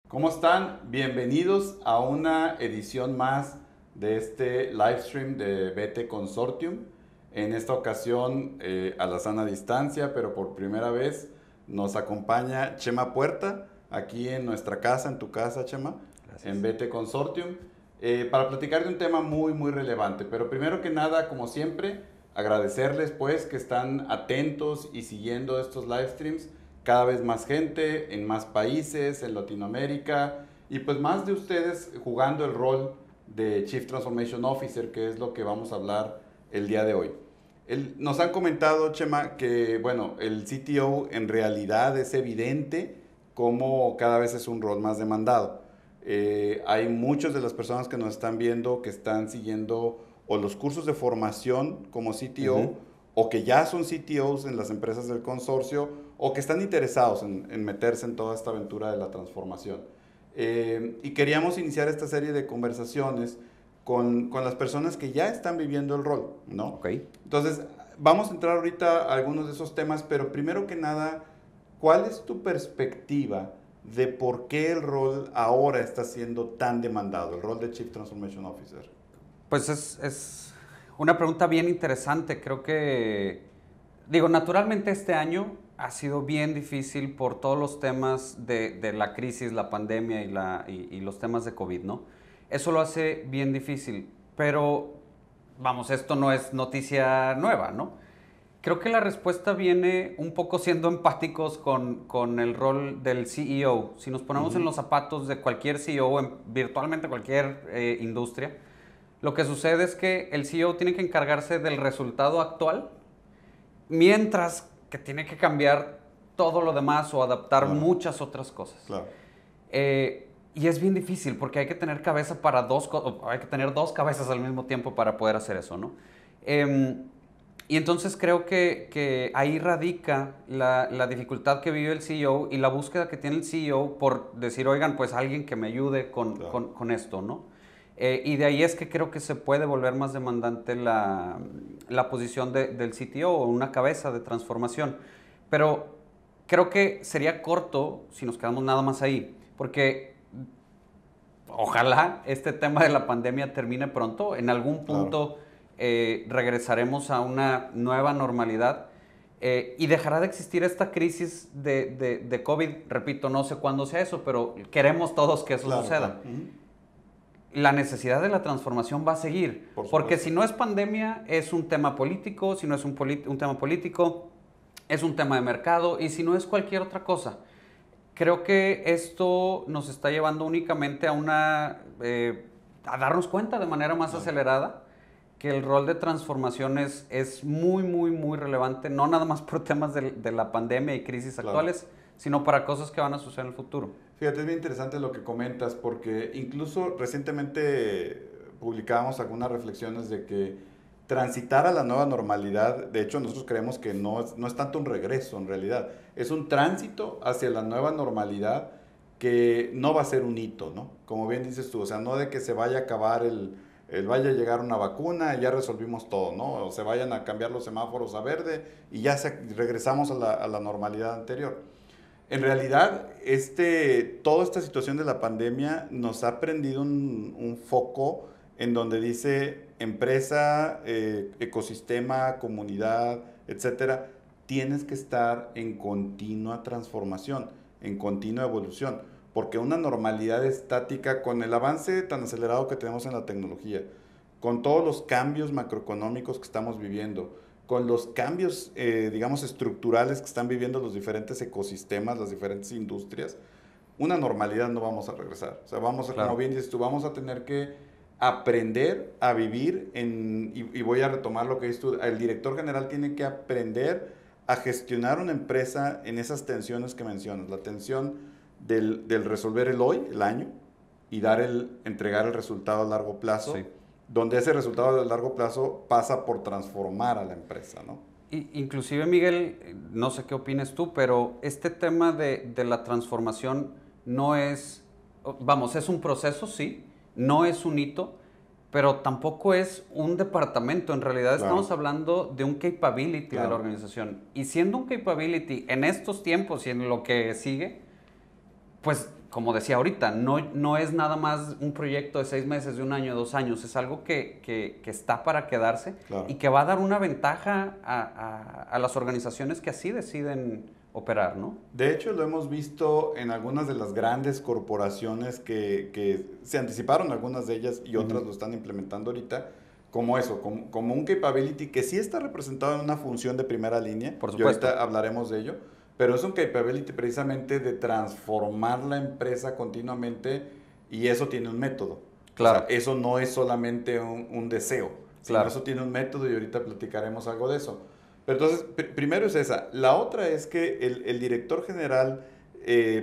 ¿Cómo están? Bienvenidos a una edición más de este livestream de BT Consortium. En esta ocasión a la sana distancia, pero por primera vez nos acompaña Chema Puerta, aquí en nuestra casa, en tu casa, Chema. Gracias. En BT Consortium, para platicar de un tema muy relevante. Pero primero que nada, como siempre, agradecerles pues que están atentos y siguiendo estos livestreams. Cada vez más gente, en más países, en Latinoamérica, y pues más de ustedes jugando el rol de Chief Transformation Officer, que es lo que vamos a hablar el día de hoy. Nos han comentado, Chema, que bueno, el CTO en realidad es evidente cómo cada vez es un rol más demandado. Hay muchas de las personas que nos están viendo que están siguiendo o los cursos de formación como CTO, o que ya son CTOs en las empresas del consorcio, o que están interesados en meterse en toda esta aventura de la transformación. Y queríamos iniciar esta serie de conversaciones con las personas que ya están viviendo el rol, ¿no? Okay. Entonces, vamos a entrar ahorita a algunos de esos temas, pero primero que nada, ¿cuál es tu perspectiva de por qué el rol ahora está siendo tan demandado, el rol de Chief Transformation Officer? Pues es una pregunta bien interesante. Creo que, naturalmente este año ha sido bien difícil por todos los temas de la crisis, la pandemia y los temas de COVID, ¿no? Eso lo hace bien difícil, pero vamos, esto no es noticia nueva, ¿no? Creo que la respuesta viene un poco siendo empáticos con el rol del CEO. Si nos ponemos en los zapatos de cualquier CEO, en virtualmente cualquier industria, lo que sucede es que el CEO tiene que encargarse del resultado actual, mientras que tiene que cambiar todo lo demás o adaptar muchas otras cosas. Claro. Y es bien difícil porque hay que tener cabeza para hay que tener dos cabezas al mismo tiempo para poder hacer eso, ¿no? Y entonces creo que ahí radica la dificultad que vive el CEO y la búsqueda que tiene el CEO por decir, oigan, pues alguien que me ayude con esto, ¿no? Y de ahí es que creo que se puede volver más demandante la posición del CTO o una cabeza de transformación. Pero creo que sería corto si nos quedamos nada más ahí, porque ojalá este tema de la pandemia termine pronto. En algún punto regresaremos a una nueva normalidad y dejará de existir esta crisis de COVID. Repito, no sé cuándo sea eso, pero queremos todos que eso suceda. La necesidad de la transformación va a seguir, porque si no es pandemia, es un tema político, si no es un tema político, es un tema de mercado, y si no es cualquier otra cosa. Creo que esto nos está llevando únicamente a darnos cuenta de manera más acelerada que el rol de transformación es muy relevante, no nada más por temas de la pandemia y crisis actuales, sino para cosas que van a suceder en el futuro. Fíjate, es bien interesante lo que comentas, porque incluso recientemente publicábamos algunas reflexiones de que transitar a la nueva normalidad, de hecho nosotros creemos que no es tanto un regreso en realidad, es un tránsito hacia la nueva normalidad que no va a ser un hito, ¿no? Como bien dices tú, o sea, no de que se vaya a acabar vaya a llegar una vacuna y ya resolvimos todo, ¿no? O se vayan a cambiar los semáforos a verde y ya regresamos a la normalidad anterior. En realidad, toda esta situación de la pandemia nos ha prendido un foco en donde dice empresa, ecosistema, comunidad, etcétera, tienes que estar en continua transformación, en continua evolución, porque una normalidad estática, con el avance tan acelerado que tenemos en la tecnología, con todos los cambios macroeconómicos que estamos viviendo, con los cambios, digamos, estructurales que están viviendo los diferentes ecosistemas, las diferentes industrias, una normalidad no vamos a regresar. O sea, como bien dices tú, vamos a tener que aprender a vivir y voy a retomar lo que dices tú, el director general tiene que aprender a gestionar una empresa en esas tensiones que mencionas, la tensión del resolver el hoy, el año, y entregar el resultado a largo plazo, Sí. donde ese resultado a largo plazo pasa por transformar a la empresa, ¿no? Inclusive, Miguel, no sé qué opines tú, pero este tema de la transformación no es, vamos, es un proceso, sí, no es un hito, pero tampoco es un departamento. En realidad Claro, estamos hablando de un capability de la claro. organización. Y siendo un capability en estos tiempos y en lo que sigue, pues como decía ahorita, no es nada más un proyecto de 6 meses, de un año, 2 años, es algo que está para quedarse y Claro. que va a dar una ventaja a las organizaciones que así deciden operar, ¿no? De hecho, lo hemos visto en algunas de las grandes corporaciones que se anticiparon, algunas de ellas, y otras Ujú. lo están implementando ahorita, como eso, como un capability que sí está representado en una función de primera línea, Por y ahorita supuesto, hablaremos de ello, pero es un capability precisamente de transformar la empresa continuamente, y eso tiene un método. O sea, claro, eso no es solamente un deseo, sino claro. eso tiene un método, y ahorita platicaremos algo de eso. Pero entonces, primero es esa. La otra es que el director general,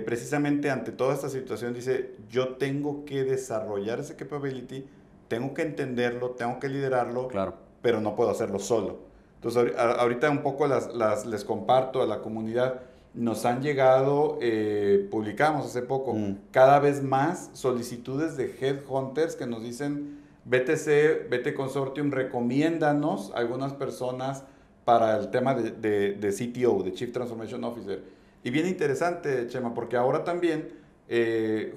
precisamente ante toda esta situación, dice, yo tengo que desarrollar ese capability, tengo que entenderlo, tengo que liderarlo, Claro. pero no puedo hacerlo solo. Entonces, ahorita un poco les comparto a la comunidad, nos han llegado, publicamos hace poco, Mm, cada vez más solicitudes de headhunters que nos dicen, BT Consortium, recomiéndanos algunas personas para el tema de CTO, de Chief Transformation Officer. Y bien interesante, Chema, porque ahora también,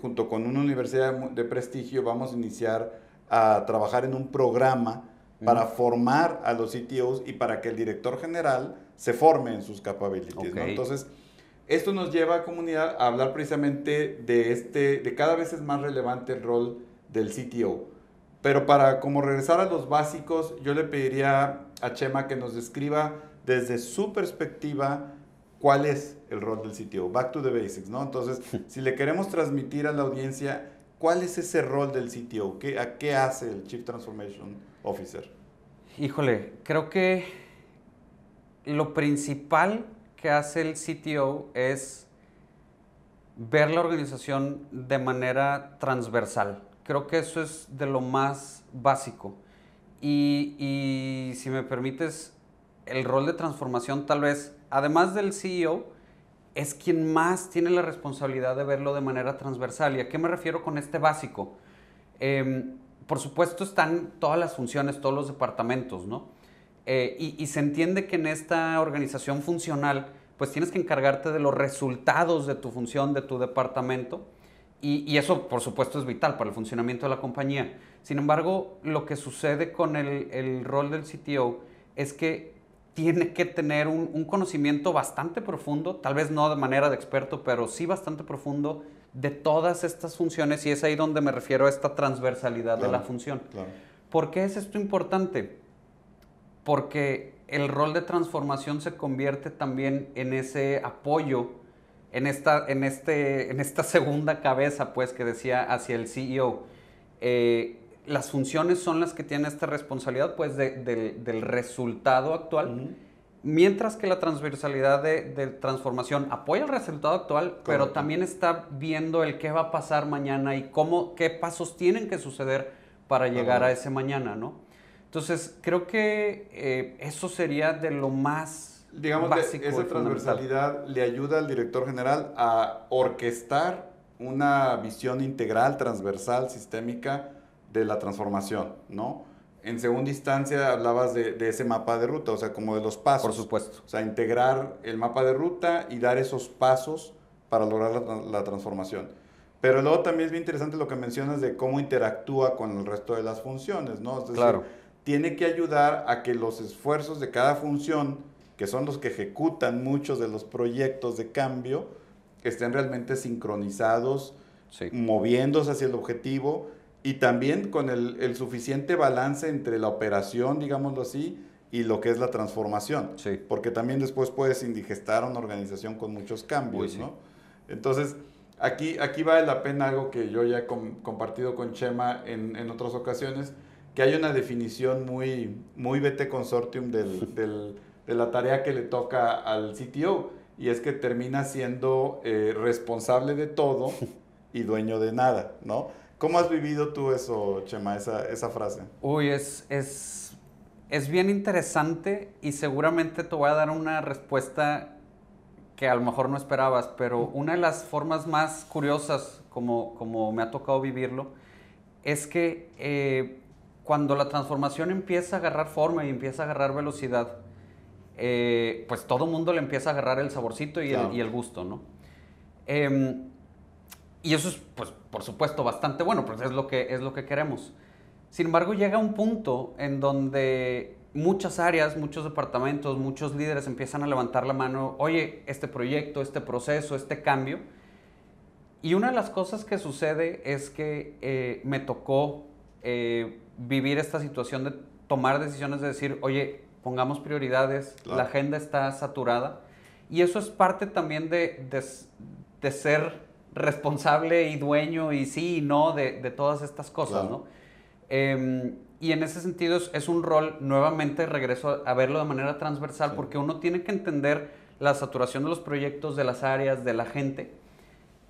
junto con una universidad de prestigio, vamos a iniciar a trabajar en un programa para mm, formar a los CTOs y para que el director general se forme en sus capabilities, ok. ¿no? Entonces, esto nos lleva a comunidad a hablar precisamente de cada vez es más relevante el rol del CTO. Pero para como regresar a los básicos, yo le pediría a Chema que nos describa desde su perspectiva cuál es el rol del CTO. Back to the basics, ¿no? Entonces, si le queremos transmitir a la audiencia, ¿cuál es ese rol del CTO? ¿A qué hace el Chief Transformation Officer? Híjole, creo que lo principal que hace el CTO es ver la organización de manera transversal. Creo que eso es de lo más básico. Y si me permites, el rol de transformación tal vez, además del CEO, es quien más tiene la responsabilidad de verlo de manera transversal. ¿Y a qué me refiero con este básico? Por supuesto están todas las funciones, todos los departamentos, ¿no? Y se entiende que en esta organización funcional, pues tienes que encargarte de los resultados de tu función, de tu departamento, y eso, por supuesto, es vital para el funcionamiento de la compañía. Sin embargo, lo que sucede con el rol del CTO es que tiene que tener un conocimiento bastante profundo, tal vez no de manera de experto, pero sí bastante profundo de todas estas funciones, y es ahí donde me refiero a esta transversalidad de la Claro, función. claro. ¿Por qué es esto importante? Porque el rol de transformación se convierte también en ese apoyo, en esta segunda cabeza, pues, que decía hacia el CEO. Las funciones son las que tienen esta responsabilidad, pues, del resultado actual, Ujú. mientras que la transversalidad de transformación apoya el resultado actual, pero Correcto. también está viendo el qué va a pasar mañana y qué pasos tienen que suceder para Para llegar a darse. ese mañana, ¿no? Entonces, creo que eso sería de lo más Digamos, básico y esa fundamental. transversalidad le ayuda al director general a orquestar una visión integral, transversal, sistémica de la transformación, ¿no? En segunda instancia hablabas de ese mapa de ruta, o sea, como de los Por pasos, supuesto. o sea, integrar el mapa de ruta y dar esos pasos para lograr la transformación. Pero luego también es bien interesante lo que mencionas de cómo interactúa con el resto de las funciones, ¿no? Es decir, Claro. tiene que ayudar a que los esfuerzos de cada función, que son los que ejecutan muchos de los proyectos de cambio, estén realmente sincronizados, Sí. moviéndose hacia el objetivo y también con el suficiente balance entre la operación, digámoslo así, y lo que es la transformación. Sí. Porque también después puedes indigestar una organización con muchos Uy, cambios, sí. ¿no? Entonces, aquí vale la pena algo que yo ya he compartido con Chema en otras ocasiones, que hay una definición muy BT Consortium de la tarea que le toca al CTO, y es que termina siendo responsable de todo y dueño de nada, ¿no? ¿Cómo has vivido tú eso, Chema, esa frase? Uy, es bien interesante y seguramente te voy a dar una respuesta que a lo mejor no esperabas, pero una de las formas más curiosas, como me ha tocado vivirlo, es que cuando la transformación empieza a agarrar forma y empieza a agarrar velocidad, pues todo el mundo le empieza a agarrar el saborcito y, Claro. y el gusto, ¿no? Em, y eso es, pues, por supuesto, bastante bueno, pues es lo que queremos. Sin embargo, llega un punto en donde muchas áreas, muchos departamentos, muchos líderes empiezan a levantar la mano, oye, este proyecto, este proceso, este cambio. Y una de las cosas que sucede es que me tocó vivir esta situación de tomar decisiones de decir, oye, pongamos prioridades, Claro. la agenda está saturada. Y eso es parte también de ser responsable y dueño y sí y no de todas estas cosas, Claro. ¿no? Y en ese sentido es un rol, nuevamente regreso a verlo de manera transversal, Sí. porque uno tiene que entender la saturación de los proyectos, de las áreas, de la gente,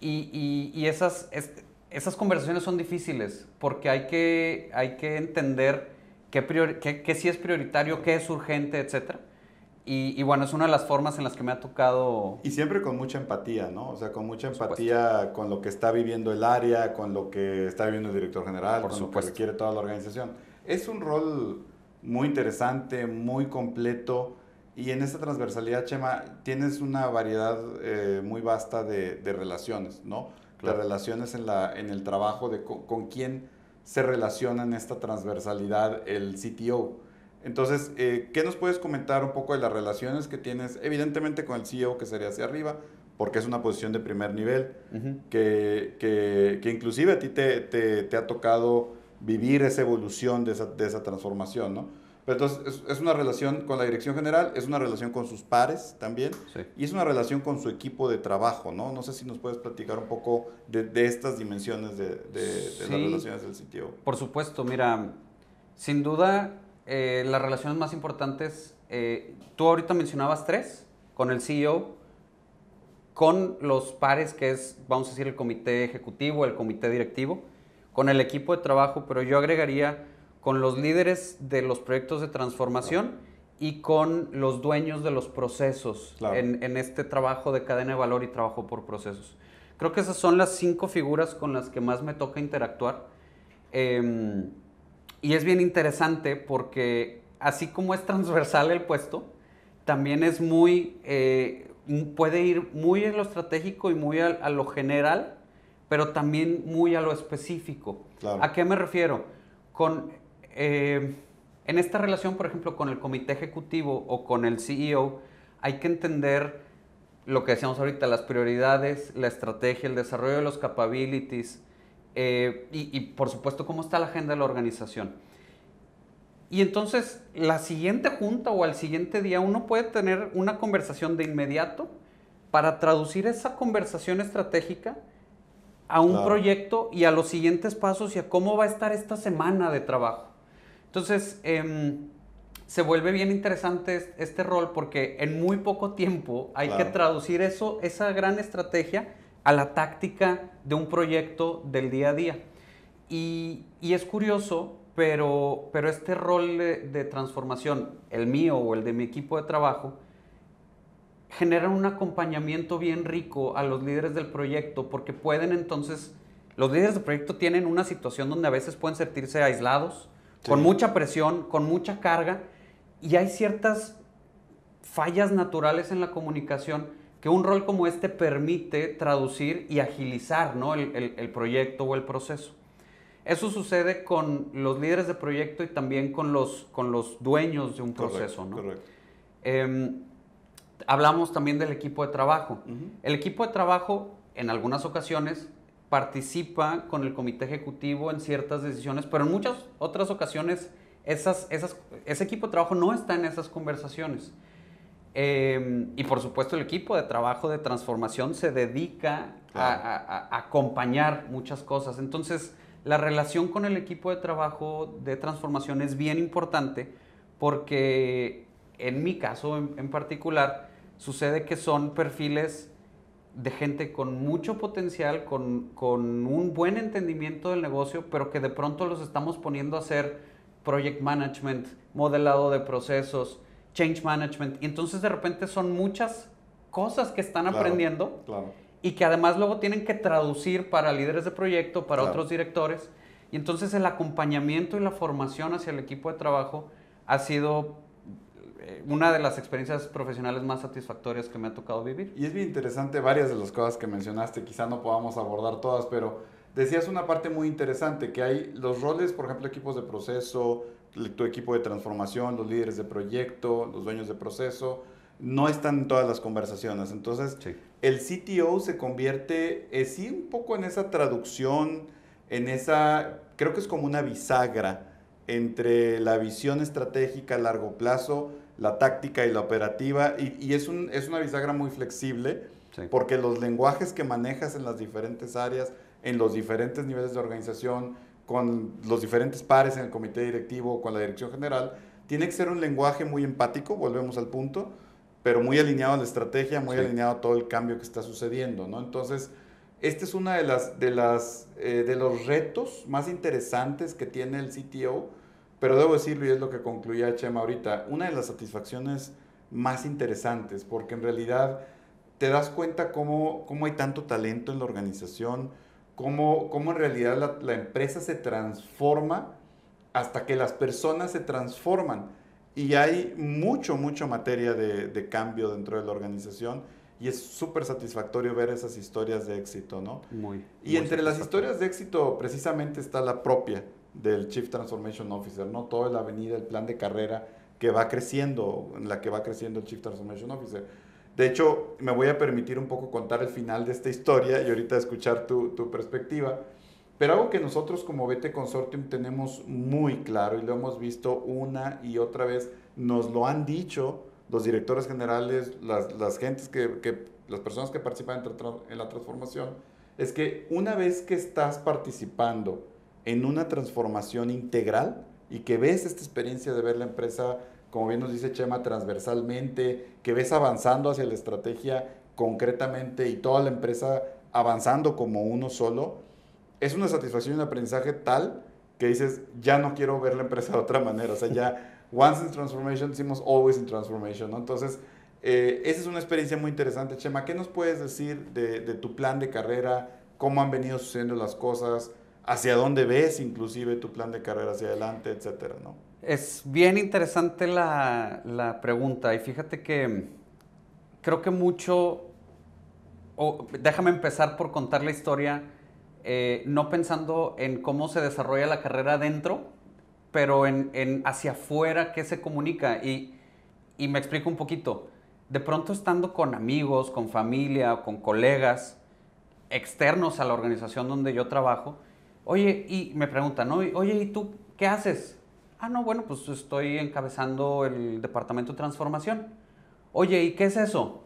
y esas conversaciones son difíciles, porque hay que entender qué sí es prioritario, qué es urgente, etc. Y bueno, es una de las formas en las que me ha tocado, Y siempre con mucha empatía, ¿no? O sea, con mucha por supuesto. empatía con lo que está viviendo el área, con lo que está viviendo el director general, Por con lo que supuesto. requiere toda la organización. Es un rol muy interesante, muy completo, y en esta transversalidad, Chema, tienes una variedad muy vasta de relaciones, ¿no? Claro. De relaciones en el trabajo, con quién se relaciona en esta transversalidad el CTO. Entonces, ¿qué nos puedes comentar un poco de las relaciones que tienes, evidentemente con el CEO, que sería hacia arriba, porque es una posición de primer nivel, Ujú. que inclusive a ti te ha tocado vivir esa evolución de esa transformación, ¿no? Pero entonces, es una relación con la dirección general, es una relación con sus pares también, Sí. y es una relación con su equipo de trabajo, ¿no? No sé si nos puedes platicar un poco de estas dimensiones de las Sí, relaciones del CTO. por supuesto, mira, sin duda las relaciones más importantes, tú ahorita mencionabas tres, con el CEO, con los pares, que es, vamos a decir, el comité ejecutivo, el comité directivo, con el equipo de trabajo, pero yo agregaría con los líderes de los proyectos de transformación y con los dueños de los procesos Claro. en este trabajo de cadena de valor y trabajo por procesos. Creo que esas son las 5 figuras con las que más me toca interactuar. Y es bien interesante porque así como es transversal el puesto, también es puede ir muy en lo estratégico y muy a lo general, pero también muy a lo específico. Claro. ¿A qué me refiero? En esta relación, por ejemplo, con el comité ejecutivo o con el CEO, hay que entender lo que decíamos ahorita, las prioridades, la estrategia, el desarrollo de los capabilities, y por supuesto cómo está la agenda de la organización. Y entonces la siguiente junta o al siguiente día uno puede tener una conversación de inmediato para traducir esa conversación estratégica a un Claro. proyecto y a los siguientes pasos y a cómo va a estar esta semana de trabajo. Entonces se vuelve bien interesante este rol porque en muy poco tiempo hay Claro. que traducir esa gran estrategia a la táctica de un proyecto del día a día. Y es curioso, pero este rol de transformación, el mío o el de mi equipo de trabajo, generan un acompañamiento bien rico a los líderes del proyecto porque pueden entonces, los líderes del proyecto tienen una situación donde a veces pueden sentirse aislados, Sí. con mucha presión, con mucha carga, y hay ciertas fallas naturales en la comunicación que un rol como este permite traducir y agilizar, ¿no? el proyecto o el proceso. Eso sucede con los líderes de proyecto y también con los dueños de un proceso, ¿no? Correcto. Hablamos también del equipo de trabajo. Uh-huh. El equipo de trabajo, en algunas ocasiones, participa con el comité ejecutivo en ciertas decisiones, pero en muchas otras ocasiones ese equipo de trabajo no está en esas conversaciones. Y por supuesto el equipo de trabajo de transformación se dedica a acompañar muchas cosas. Entonces, la relación con el equipo de trabajo de transformación es bien importante porque en mi caso en particular, sucede que son perfiles de gente con mucho potencial, con un buen entendimiento del negocio, pero que de pronto los estamos poniendo a hacer project management, modelado de procesos, change management, y entonces de repente son muchas cosas que están aprendiendo y que además luego tienen que traducir para líderes de proyecto, para otros directores, y entonces el acompañamiento y la formación hacia el equipo de trabajo ha sido una de las experiencias profesionales más satisfactorias que me ha tocado vivir. Y es bien interesante varias de las cosas que mencionaste, quizá no podamos abordar todas, pero decías una parte muy interesante, que hay los roles, por ejemplo, equipos de proceso, tu equipo de transformación, los líderes de proyecto, los dueños de proceso, no están en todas las conversaciones. Entonces, el CTO se convierte, sí, un poco en esa traducción, en esa, creo que es como una bisagra entre la visión estratégica a largo plazo, la táctica y la operativa, y es una bisagra muy flexible, porque los lenguajes que manejas en las diferentes áreas, en los diferentes niveles de organización, con los diferentes pares en el comité directivo, con la dirección general, tiene que ser un lenguaje muy empático, volvemos al punto, pero muy alineado a la estrategia, muy alineado a todo el cambio que está sucediendo, ¿no? Entonces, este es uno de los retos más interesantes que tiene el CTO, pero debo decirlo, y es lo que concluía Chema ahorita, una de las satisfacciones más interesantes, porque en realidad te das cuenta cómo hay tanto talento en la organización, cómo en realidad la empresa se transforma hasta que las personas se transforman. Y hay mucha materia de cambio dentro de la organización, y es súper satisfactorio ver esas historias de éxito, ¿no? Y entre las historias de éxito precisamente está la propia del Chief Transformation Officer, ¿no? Toda la avenida, el plan de carrera que va creciendo, en la que va creciendo el Chief Transformation Officer. De hecho, me voy a permitir un poco contar el final de esta historia y ahorita escuchar tu perspectiva, pero algo que nosotros como BT Consortium tenemos muy claro y lo hemos visto una y otra vez, nos lo han dicho los directores generales, las personas que participan en la transformación, es que una vez que estás participando en una transformación integral y que ves esta experiencia de ver la empresa, como bien nos dice Chema, transversalmente, que ves avanzando hacia la estrategia concretamente y toda la empresa avanzando como uno solo, es una satisfacción y un aprendizaje tal que dices, ya no quiero ver la empresa de otra manera, o sea, ya once in transformation, decimos always in transformation, ¿no? Entonces, esa es una experiencia muy interesante. Chema, ¿qué nos puedes decir de tu plan de carrera? ¿Cómo han venido sucediendo las cosas? ¿Hacia dónde ves inclusive tu plan de carrera hacia adelante, etcétera, ¿no? Es bien interesante la pregunta, y fíjate que creo que déjame empezar por contar la historia, no pensando en cómo se desarrolla la carrera dentro, pero en hacia afuera qué se comunica, y me explico un poquito. De pronto estando con amigos, con familia, con colegas externos a la organización donde yo trabajo, oye, y me preguntan, ¿no? Oye, ¿y tú qué haces? Ah, no, bueno, pues estoy encabezando el departamento de transformación. Oye, ¿y qué es eso?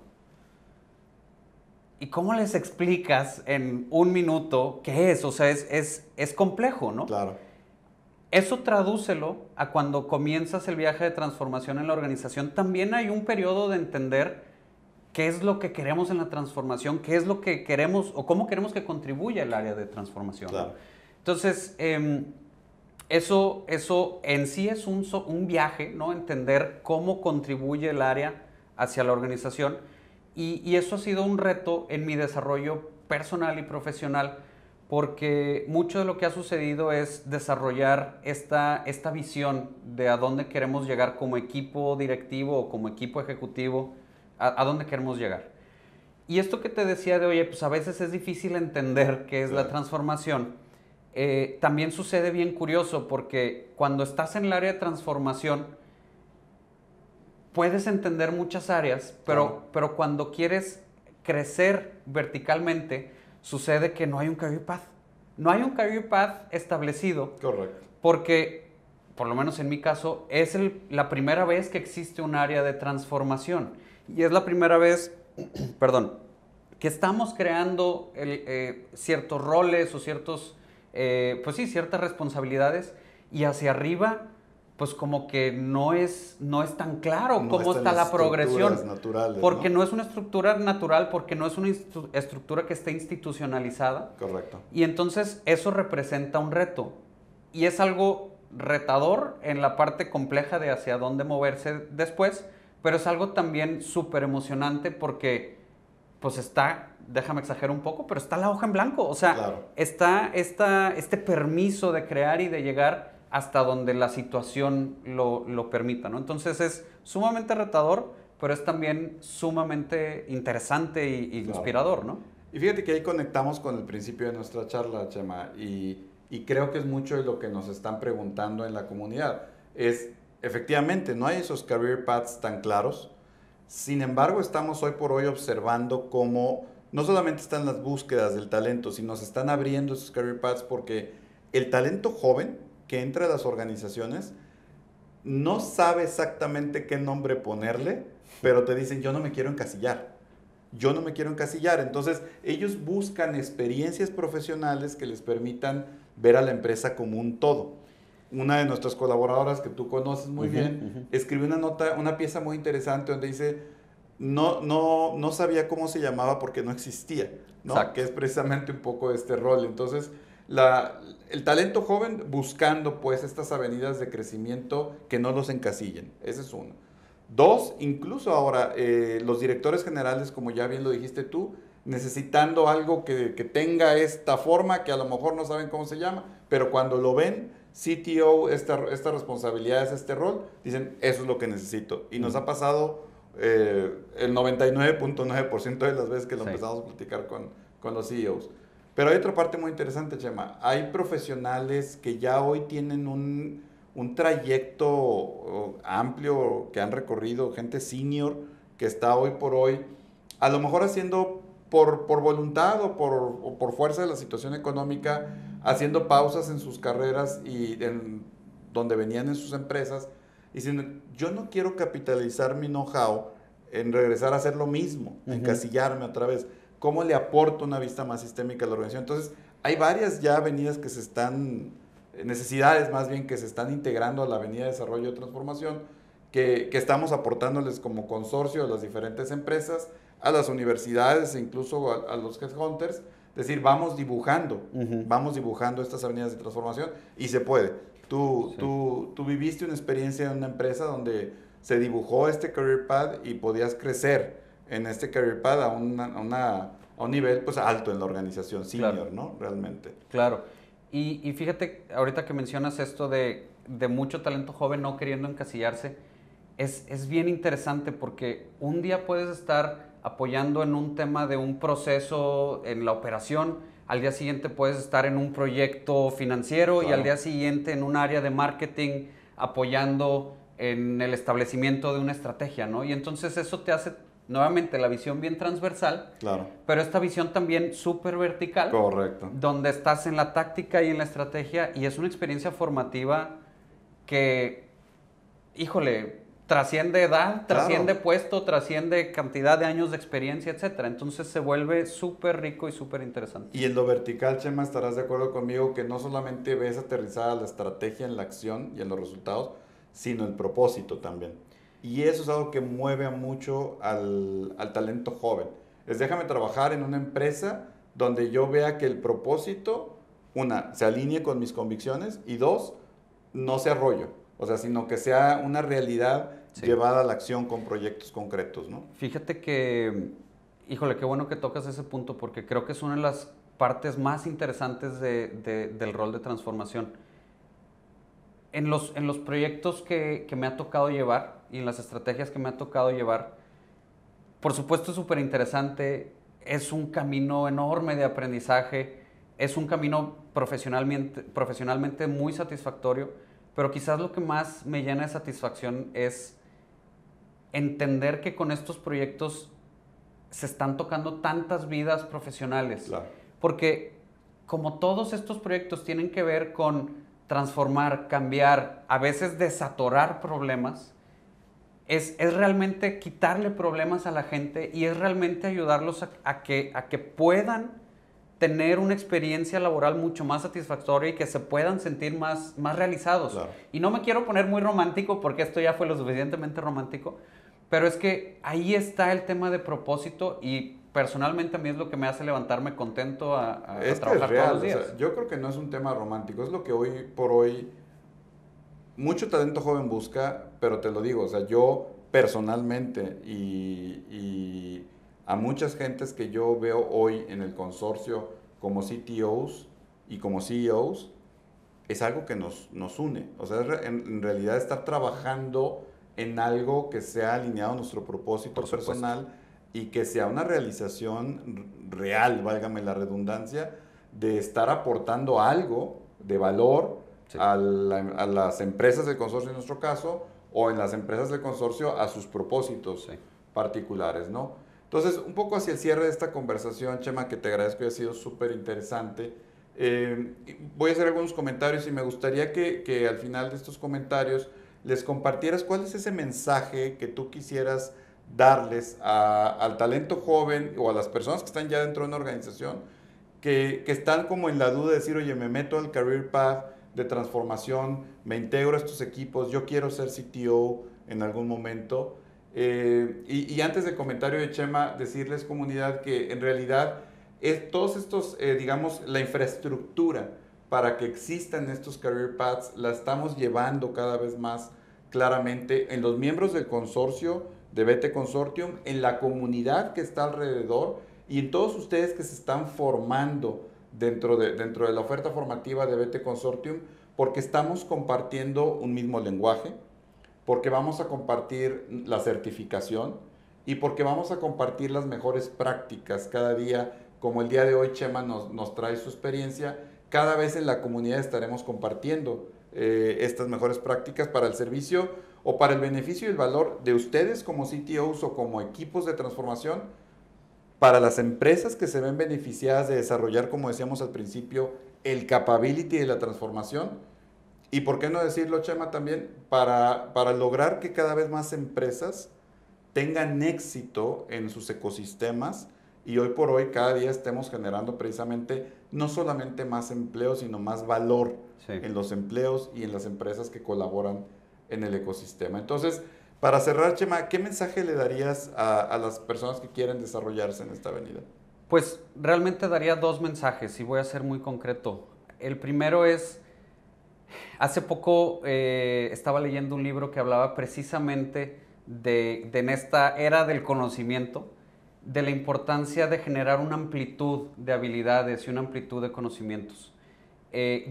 ¿Y cómo les explicas en un minuto qué es? O sea, es complejo, ¿no? Claro. Eso tradúcelo a cuando comienzas el viaje de transformación en la organización. También hay un periodo de entender qué es lo que queremos en la transformación, qué es lo que queremos o cómo queremos que contribuya el área de transformación. Claro. Entonces, eso en sí es un viaje, ¿no? Entender cómo contribuye el área hacia la organización, y eso ha sido un reto en mi desarrollo personal y profesional, porque mucho de lo que ha sucedido es desarrollar esta visión de a dónde queremos llegar como equipo directivo o como equipo ejecutivo, a dónde queremos llegar. Y esto que te decía de, oye, pues a veces es difícil entender qué es la transformación, también sucede bien curioso, porque cuando estás en el área de transformación puedes entender muchas áreas, pero cuando quieres crecer verticalmente, sucede que no hay un career path. No hay un career path establecido. Correcto. Porque, por lo menos en mi caso, es la primera vez que existe un área de transformación. Y es la primera vez, perdón, que estamos creando ciertos roles o ciertas responsabilidades, y hacia arriba pues como que no es tan claro No cómo está en está las la progresión. estructuras naturales, Porque ¿no? no es una estructura natural, porque no es una estructura que esté institucionalizada. Correcto. Y entonces eso representa un reto. Y es algo retador en la parte compleja de hacia dónde moverse después, pero es algo también súper emocionante porque pues está, déjame exagerar un poco, pero está la hoja en blanco. O sea, Claro. está este permiso de crear y de llegar hasta donde la situación lo permita, ¿no? Entonces es sumamente retador, pero es también sumamente interesante y Claro. inspirador, ¿no? Y fíjate que ahí conectamos con el principio de nuestra charla, Chema, y creo que es mucho de lo que nos están preguntando en la comunidad. Es, efectivamente, no hay esos career paths tan claros. Sin embargo, estamos hoy por hoy observando cómo no solamente están las búsquedas del talento, sino se están abriendo esos career paths porque el talento joven que entra a las organizaciones no sabe exactamente qué nombre ponerle, pero te dicen, yo no me quiero encasillar. Yo no me quiero encasillar. Entonces, ellos buscan experiencias profesionales que les permitan ver a la empresa como un todo. Una de nuestras colaboradoras que tú conoces muy bien, escribió una nota, una pieza muy interesante donde dice, no sabía cómo se llamaba porque no existía, ¿no? Exacto. Que es precisamente un poco este rol. Entonces, el talento joven buscando pues estas avenidas de crecimiento que no los encasillen. Ese es uno. Dos, incluso ahora los directores generales, como ya bien lo dijiste tú, necesitando algo que tenga esta forma, que a lo mejor no saben cómo se llama, pero cuando lo ven, CTO, esta responsabilidad, este rol, dicen, eso es lo que necesito. Y nos ha pasado el 99.9% de las veces que lo Sí. empezamos a platicar con los CEOs. Pero hay otra parte muy interesante, Chema. Hay profesionales que ya hoy tienen un trayecto amplio que han recorrido, gente senior que está hoy por hoy, a lo mejor haciendo por voluntad o por fuerza de la situación económica, haciendo pausas en sus carreras y en donde venían en sus empresas, diciendo, yo no quiero capitalizar mi know-how en regresar a hacer lo mismo, encasillarme otra vez. ¿Cómo le aporto una vista más sistémica a la organización? Entonces, hay varias ya avenidas que se están necesidades más bien que se están integrando a la Avenida de Desarrollo y Transformación, que estamos aportándoles como consorcio a las diferentes empresas, a las universidades e incluso a los headhunters, es decir, vamos dibujando estas avenidas de transformación y se puede. Tú viviste una experiencia en una empresa donde se dibujó este career path y podías crecer en este career path a un nivel pues alto en la organización, senior, Claro. ¿no? Realmente. Claro. Y fíjate, ahorita que mencionas esto de mucho talento joven no queriendo encasillarse, es bien interesante porque un día puedes estar apoyando en un tema de un proceso en la operación, al día siguiente puedes estar en un proyecto financiero y al Claro. día siguiente en un área de marketing apoyando en el establecimiento de una estrategia, ¿no? Y entonces eso te hace nuevamente la visión bien transversal, Claro. pero esta visión también súper vertical, Correcto. donde estás en la táctica y en la estrategia y es una experiencia formativa que, híjole, trasciende edad, trasciende Claro. puesto, trasciende cantidad de años de experiencia, etcétera. Entonces se vuelve súper rico y súper interesante. Y en lo vertical, Chema, estarás de acuerdo conmigo que no solamente ves aterrizada la estrategia en la acción y en los resultados, sino el propósito también. Y eso es algo que mueve mucho al talento joven. Es déjame trabajar en una empresa donde yo vea que el propósito, una, se alinee con mis convicciones y dos, no sea rollo. O sea, sino que sea una realidad Sí. llevada a la acción con proyectos concretos, ¿no? Fíjate que, híjole, qué bueno que tocas ese punto porque creo que es una de las partes más interesantes del rol de transformación. En los proyectos que me ha tocado llevar y en las estrategias que me ha tocado llevar, por supuesto es súper interesante, es un camino enorme de aprendizaje, es un camino profesionalmente muy satisfactorio, pero quizás lo que más me llena de satisfacción es entender que con estos proyectos se están tocando tantas vidas profesionales. Claro. Porque como todos estos proyectos tienen que ver con transformar, cambiar, a veces desatorar problemas, es realmente quitarle problemas a la gente y es realmente ayudarlos a que puedan tener una experiencia laboral mucho más satisfactoria y que se puedan sentir más realizados. Claro. Y no me quiero poner muy romántico porque esto ya fue lo suficientemente romántico, pero es que ahí está el tema de propósito y personalmente a mí es lo que me hace levantarme contento a Es que trabajar es real, todos los días. o sea, yo creo que no es un tema romántico, es lo que hoy por hoy mucho talento joven busca, pero te lo digo, o sea, yo personalmente y a muchas gentes que yo veo hoy en el consorcio como CTOs y como CEOs, es algo que nos une. O sea, en realidad estar trabajando en algo que sea alineado a nuestro propósito Por supuesto. personal y que sea una realización real, válgame la redundancia, de estar aportando algo de valor Sí. a las empresas del consorcio en nuestro caso, o en las empresas del consorcio a sus propósitos Sí. particulares, ¿no? Entonces, un poco hacia el cierre de esta conversación, Chema, que te agradezco y ha sido súper interesante. Voy a hacer algunos comentarios y me gustaría que al final de estos comentarios les compartieras cuál es ese mensaje que tú quisieras darles al talento joven o a las personas que están ya dentro de una organización que están como en la duda de decir, oye, me meto al career path de transformación, me integro a estos equipos, yo quiero ser CTO en algún momento. Y antes del comentario de Chema, decirles comunidad que en realidad todos estos, digamos, la infraestructura para que existan estos career paths la estamos llevando cada vez más claramente en los miembros del consorcio de BT Consortium, en la comunidad que está alrededor y en todos ustedes que se están formando dentro de la oferta formativa de BT Consortium, porque estamos compartiendo un mismo lenguaje, porque vamos a compartir la certificación y porque vamos a compartir las mejores prácticas cada día, como el día de hoy Chema nos trae su experiencia. Cada vez en la comunidad estaremos compartiendo estas mejores prácticas para el servicio o para el beneficio y el valor de ustedes como CTOs o como equipos de transformación, para las empresas que se ven beneficiadas de desarrollar, como decíamos al principio, el capability de la transformación. Y por qué no decirlo, Chema, también, para lograr que cada vez más empresas tengan éxito en sus ecosistemas y hoy por hoy cada día estemos generando precisamente no solamente más empleo, sino más valor en los empleos y en las empresas que colaboran en el ecosistema. Entonces, para cerrar, Chema, ¿qué mensaje le darías a las personas que quieren desarrollarse en esta avenida? Pues realmente daría dos mensajes y voy a ser muy concreto. El primero es, hace poco estaba leyendo un libro que hablaba precisamente de en esta era del conocimiento, de la importancia de generar una amplitud de habilidades y una amplitud de conocimientos.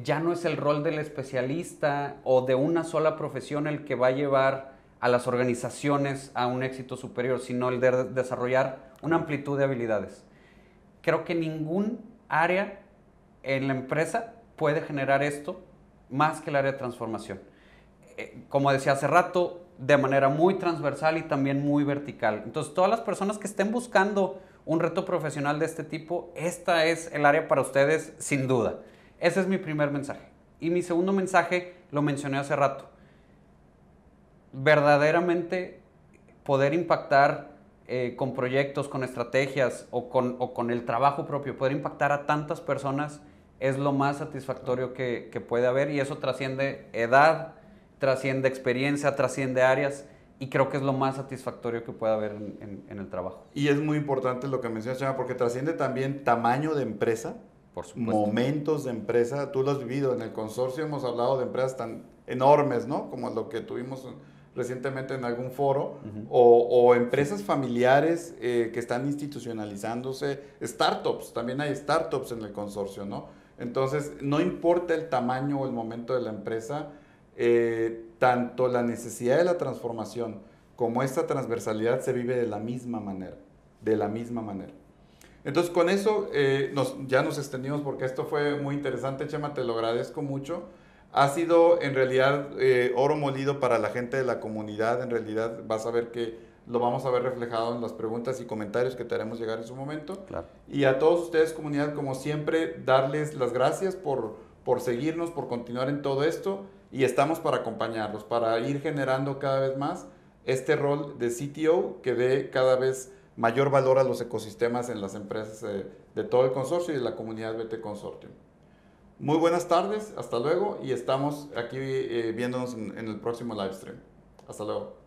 Ya no es el rol del especialista o de una sola profesión el que va a llevar a las organizaciones a un éxito superior, sino el de desarrollar una amplitud de habilidades. Creo que ningún área en la empresa puede generar esto más que el área de transformación. Como decía hace rato, de manera muy transversal y también muy vertical. Entonces, todas las personas que estén buscando un reto profesional de este tipo, esta es el área para ustedes sin duda. Ese es mi primer mensaje. Y mi segundo mensaje lo mencioné hace rato. Verdaderamente poder impactar con proyectos, con estrategias o con el trabajo propio, poder impactar a tantas personas es lo más satisfactorio que puede haber y eso trasciende edad, trasciende experiencia, trasciende áreas y creo que es lo más satisfactorio que puede haber en el trabajo. Y es muy importante lo que mencionas, Chema, porque trasciende también tamaño de empresa, por supuesto, momentos de empresa. Tú lo has vivido en el consorcio, hemos hablado de empresas tan enormes, ¿no? Como lo que tuvimos recientemente en algún foro, o empresas familiares que están institucionalizándose, startups, también hay startups en el consorcio, ¿no? Entonces, no importa el tamaño o el momento de la empresa, tanto la necesidad de la transformación como esta transversalidad se vive de la misma manera, de la misma manera. Entonces, con eso ya nos extendimos porque esto fue muy interesante, Chema, te lo agradezco mucho. Ha sido en realidad oro molido para la gente de la comunidad. En realidad vas a ver que lo vamos a ver reflejado en las preguntas y comentarios que te haremos llegar en su momento. Claro. Y a todos ustedes, comunidad, como siempre, darles las gracias por seguirnos, por continuar en todo esto. Y estamos para acompañarlos, para ir generando cada vez más este rol de CTO que dé cada vez mayor valor a los ecosistemas en las empresas de todo el consorcio y de la comunidad BT Consortium. Muy buenas tardes, hasta luego y estamos aquí viéndonos en el próximo live stream. Hasta luego.